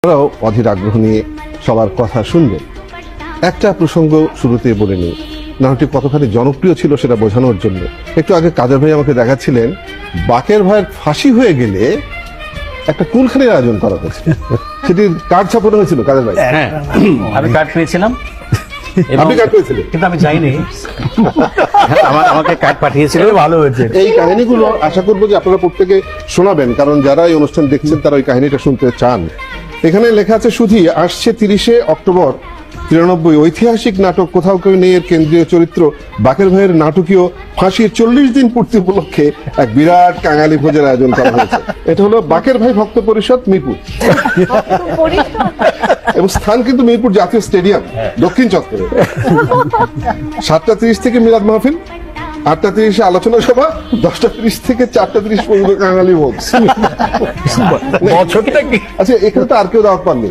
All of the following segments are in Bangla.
তারাও অধীর আগ্রহ নিয়ে সবার কথা শুনবেন। একটা প্রসঙ্গ শুরুতে বলে নিই, নাটকটি কতখানি জনপ্রিয় ছিল সেটা বোঝানোর জন্য। একটু আগে কাদের ভাই আমাকে দেখাচ্ছিলেন বাকের ভাইয়ের ফাঁসি হয়ে গেলে একটা কুলখানির আয়োজন করা হয়েছিল, সেটির কার্ড ছাপানো হয়েছিল কাদের ভাই। হ্যাঁ, আমি কার্ড পেয়েছিলাম। আপনি কার্ড পেয়েছিলেন? কিন্তু আমি যাইনি। আমাকে কার্ড পাঠিয়েছিল। ভালো হয়েছে। এই কাহিনীগুলো আশা করবো যে আপনারা প্রত্যেকে শোনাবেন, কারণ যারা এই অনুষ্ঠান দেখছেন তারা ওই কাহিনীটা শুনতে চান। এখানে লেখা আছে, শুধু আসছে 30শে অক্টোবর 93 ঐতিহাসিক নাটক কোথাও কেউ নেই এর কেন্দ্রীয় চরিত্র বাকের ভাইয়ের নাটকীয় ফাঁসির 40 দিন পূর্তি উপলক্ষে এক বিরাট কাঙালি ভোজের আয়োজন করা হয়েছে। এটা হলো বাকের ভাই ভক্ত পরিষদ মিরপুর, এবং স্থান কিন্তু মিরপুর জাতীয় স্টেডিয়াম দক্ষিণ চত্বরে। 7:30 থেকে মিলাদ মাহফিল, 8:30 আলোচনা সভা, 10:30 থেকে 4:30 পর্যন্ত কাঙালি ভোজ। বছরটা কি? আচ্ছা, এখানে তো আর কেউ দাওয়াত পাননি,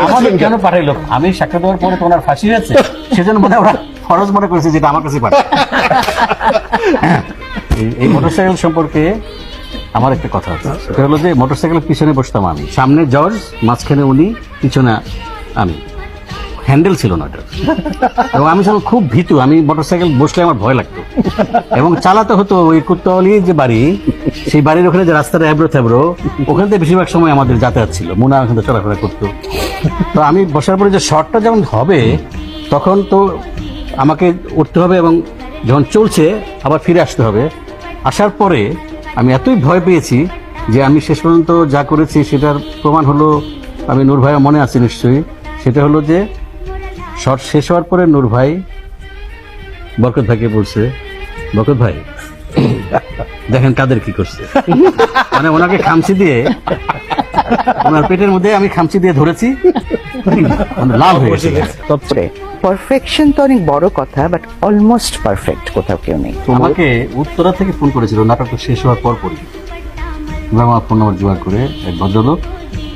আমাদের কেন পাঠাইলো? আমি সাক্ষাৎ দেওয়ার পরে তোমার ফাঁসি হয়েছে, সেজন্য মানে ওরা ফরজ মনে করেছে যেটা আমার কাছে পাঠায়। এই মোটরসাইকেল সম্পর্কে আমার একটা কথা আছে, সেটা হলো যে মোটরসাইকেলের পিছনে বসতাম আমি, সামনে জর্জ, মাঝখানে উনি, পিছনে আমি। হ্যান্ডেল ছিল না ওটা, এবং আমি ছিলাম খুব ভীতু। আমি মোটরসাইকেল বসলে আমার ভয় লাগতো, এবং চালাতে হতো ওই কুত্তাওয়ালি যে বাড়ি, সেই বাড়ির ওখানে যে রাস্তাটা এবড়ো থেবড়ো, ওখান থেকে বেশিরভাগ সময় আমাদের যাতায়াত ছিল। মুনা ওখান থেকে চলাফেরা করতো। তো আমি বসার পরে যে শর্টটা যেমন হবে, তখন তো আমাকে উঠতে হবে, এবং যখন চলছে আবার ফিরে আসতে হবে। আসার পরে আমি এতই ভয় পেয়েছি যে আমি শেষ পর্যন্ত যা করেছি সেটার প্রমাণ হলো, আমি নূর ভাইয়ের মনে আছে নিশ্চয়ই, সেটা হলো যে শর্ট শেষ হওয়ার পরে নূর ভাই বরকত ভাইকে বলছে, বরকত ভাই দেখেন কাদের কি করছে। মানে ওনাকে খামচি দিয়ে, ওনার পেটের মধ্যে আমি খামচি দিয়ে ধরেছি, লাভ হয়ে গেছে। পারফেকশন তো অনেক বড় কথা, বাট অলমোস্ট পারফেক্ট কোথাও কেউ নেই। আমাকে উত্তরা থেকে ফোন করেছিল নাটকটা শেষ হওয়ার পরপরই। আমার ফোন নাম্বার জোগাড় করে এক ভদ্রলোক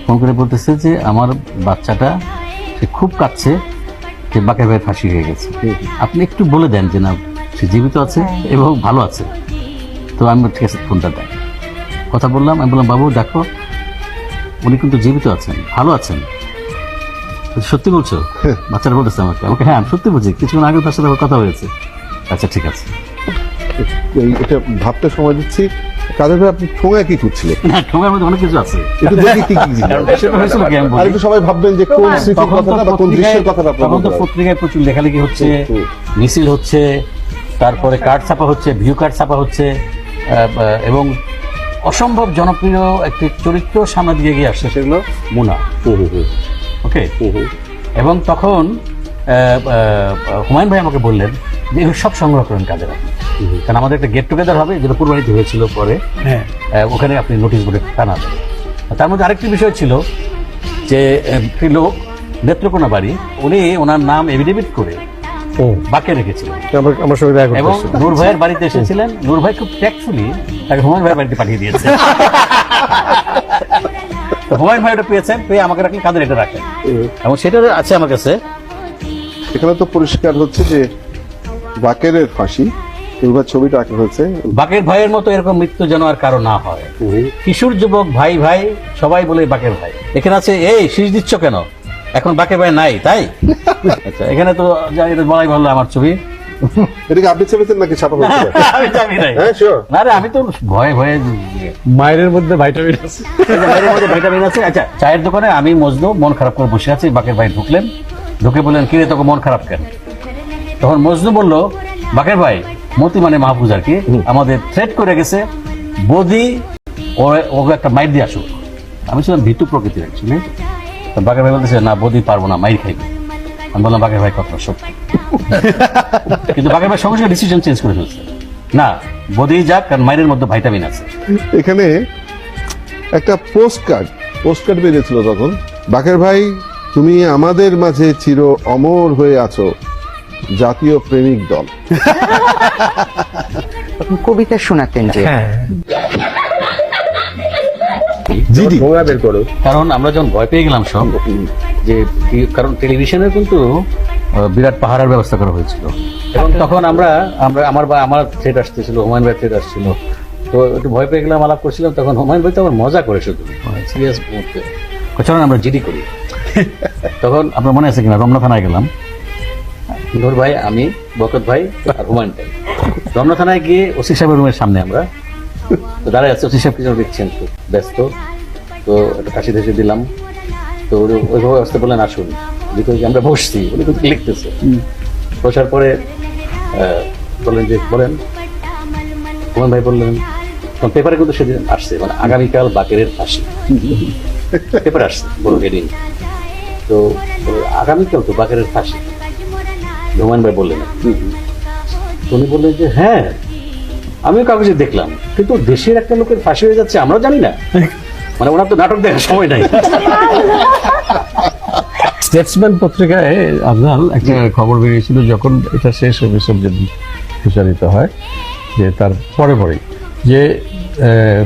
ফোন করে বলতেছে যে আমার বাচ্চাটা সে খুব কাঁদছে, যে বাকের ভাইয়ের ফাঁসি হয়ে গেছে, আপনি একটু বলে দেন যে না সে জীবিত আছে এবং ভালো আছে। তো আমি ঠিক আছে, ফোনটা দেন। কথা বললাম, আমি বললাম বাবু দেখো উনি কিন্তু জীবিত আছেন, ভালো আছেন, সত্যি বলছো? বাচ্চারা বলতেছে আমাকে হ্যাঁ আমি সত্যি বলছি, কিছুক্ষণ আগে তার সাথে কথা হয়েছে। আচ্ছা ঠিক আছে। এটা ভাবতে সময় দিচ্ছি। কাদের ভাই আপনি ঠোঙায় কি করছিলেন? না, ঠোঙার মধ্যে অনেক কিছু আছে। একটু দেখি কি কি ছিল। সেটা হয়েছিল কি আমি বলি। আর একটু সবাই ভাববেন যে কোন স্মৃতির কথাটা বা কোন দৃশ্যের কথাটা তখন তো আপনারা। পত্রিকায় প্রচুর লেখালেখি হচ্ছে, মিছিল হচ্ছে, তারপরে কার্ড ছাপা হচ্ছে, ভিউ কার্ড ছাপা হচ্ছে, এবং অসম্ভব জনপ্রিয় একটি চরিত্র সামনে দিকে এগিয়ে আসছে, সেগুলো মুনা। ওকে, এবং তখন হুমায়ুন ভাই আমাকে বললেন যে এগুলো সব সংগ্রহ করেন কাজে আপনি, কারণ আমাদের একটা গেট টুগেদার হবে, যেটা পূর্বাণীতে হয়েছিল পরে, ওখানে আপনি নোটিশ বোর্ডে টানাবেন। তার মধ্যে আরেকটি বিষয় ছিল যে একটি লোক নেত্রকোনা বাড়ি, উনি ওনার নাম এফিডেভিট করে বাকে রেখেছিলেন, আমার সঙ্গে দেখা এবং নূর ভাইয়ের বাড়িতে এসেছিলেন। নূর ভাই খুব ট্যাক্টফুলি তাকে হুমায়ুন ভাইয়ের বাড়িতে পাঠিয়ে দিয়েছে। হুমায়ুন ভাই ওটা পেয়েছেন, পেয়ে আমাকে রাখলেন, কাদের এটা রাখেন, এবং সেটা আছে আমার কাছে। এখানে তো পরিষ্কার হচ্ছে যে বাকের ফাঁসি এবার ছবিটা আঁকা হয়েছে। বাকের ভাইয়ের মতো এরকম মৃত্যু যেন আর কারো না হয়। কিশোর যুবক ভাই ভাই সবাই বলে বাকের ভাই। এখানে আছে এই শীষ দিচ্ছ কেন, এখন বাকের ভাই নাই তাই। আচ্ছা, এখানে তো এটা বলাই ভালো আমার ছবি। এটাকে আপনি চেপেছেন নাকি ছাপা হয়েছে? আমি জানি নাই। হ্যাঁ শিওর। না রে, আমি তো ভয়ে ভয়ে। মায়ের মধ্যে ভাইটামিন আছে, মায়ের মধ্যে ভিটামিন আছে। আচ্ছা, চায়ের দোকানে আমি মজনু মন খারাপ করে বসে আছি, বাকের ভাই ঢুকলেন, ঢুকে বললেন কিরে তোকে মন খারাপ কেন? তখন মজনু বলল বাকের ভাই মতি মানে মাহফুজ আর কি আমাদের থ্রেট করে গেছে, বদি ওকে একটা মাইর দিয়ে আসো। আমি ছিলাম ভীতু প্রকৃতির অ্যাকচুয়ালি। বাকের ভাই বলতেছে না বদি পারবো না, মাইর খাইবে। আমি বললাম বাকের ভাই কথা সত্যি। কিন্তু বাকের ভাই সঙ্গে সঙ্গে ডিসিশন চেঞ্জ করে ফেলছে, না বদি যাক, কারণ মাইরের মধ্যে ভাইটামিন আছে। এখানে একটা পোস্টকার্ড বেরিয়েছিল তখন, বাকের ভাই তুমি আমাদের মাঝে চির অমর হয়ে আছো, জাতীয় প্রেমিক দল। তখন কবিতা শোনাতেন যে বের করো। কারণ আমরা যখন ভয় পেয়ে গেলাম সব, যে কারণ টেলিভিশনের কিন্তু বিরাট পাহারার ব্যবস্থা করা হয়েছিল, এবং তখন আমার থ্রেট আসতেছিল, হুমায়ুন ভাই থ্রেট আসছিল, তো একটু ভয় পেয়ে গেলাম, আলাপ করছিলাম। তখন হুমায়ুন ভাই তো আমার মজা করে শুধু সিরিয়াস মুহূর্তে চলেন আমরা জিডি করি। তখন আপনার মনে আছে কিনা, রমনা থানায় গেলাম, নূর ভাই, আমি, বরকত ভাই আর হুমায়ুন ভাই। রমনা থানায় গিয়ে ওসি সাহেবের রুমের সামনে আমরা তো দাঁড়ায় আছি, ওসি সাহেব কিছু দেখছেন, খুব ব্যস্ত। তো একটা কাশি ধাসি দিলাম, তো ওইভাবে আসতে বললেন আসুন। আমরা বসছি, উনি কিন্তু লিখতেছে। বসার পরে বললেন যে বলেন, হুমায়ুন ভাই বললেন, পেপারে কিন্তু সেদিন আসছে, মানে আগামীকাল বাকেরের ফাঁসি পেপার আসছে, বড় হেডিং। তো আগামীকাল তো বাকেরের ফাঁসি, হুমায়ুন ভাই বললেন। তো উনি বললেন যে হ্যাঁ, আমিও কাগজে দেখলাম, কিন্তু দেশের একটা লোকের ফাঁসি হয়ে যাচ্ছে আমরা জানি না। মানে ওনার তো নাটক দেখার সময় নাই। স্টেটসম্যান পত্রিকায় আজকাল একটা খবর বেরিয়েছিল যখন এটা শেষ হবে, যেদিন প্রচারিত হয়, যে তার পরে পরেই যে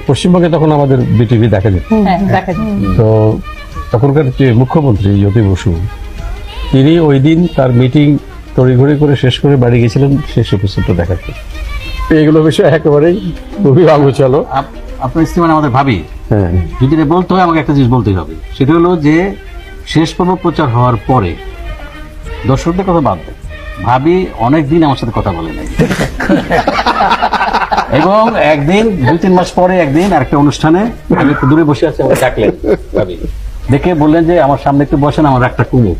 পশ্চিমবঙ্গে তখন আমাদের বিটিভি দেখা যেত। তো তখনকার যে মুখ্যমন্ত্রী জ্যোতি বসু, তিনি ওই দিন তার মিটিং তড়িঘড়ি করে শেষ করে বাড়ি গেছিলেন শেষ এপিসোডটা দেখার জন্য। এইগুলো বিষয় একেবারেই খুবই আগোছালো। আপনার স্ত্রী মানে আমাদের ভাবি, হ্যাঁ, যদি এটা বলতে হয় আমাকে একটা জিনিস বলতেই হবে, সেটা হলো যে শেষ পর্ব প্রচার হওয়ার পরে দর্শকদের কথা বাদ দেয়, ভাবি অনেকদিন আমার সাথে কথা বলে নাই। এবং একদিন 2-3 মাস পরে একদিন আরেকটা অনুষ্ঠানে আমি একটু দূরে বসে আছি, আমাকে ডাকলেন ভাবি, দেখে বললেন যে আমার সামনে একটু বসেন, আমার একটা কুমুক।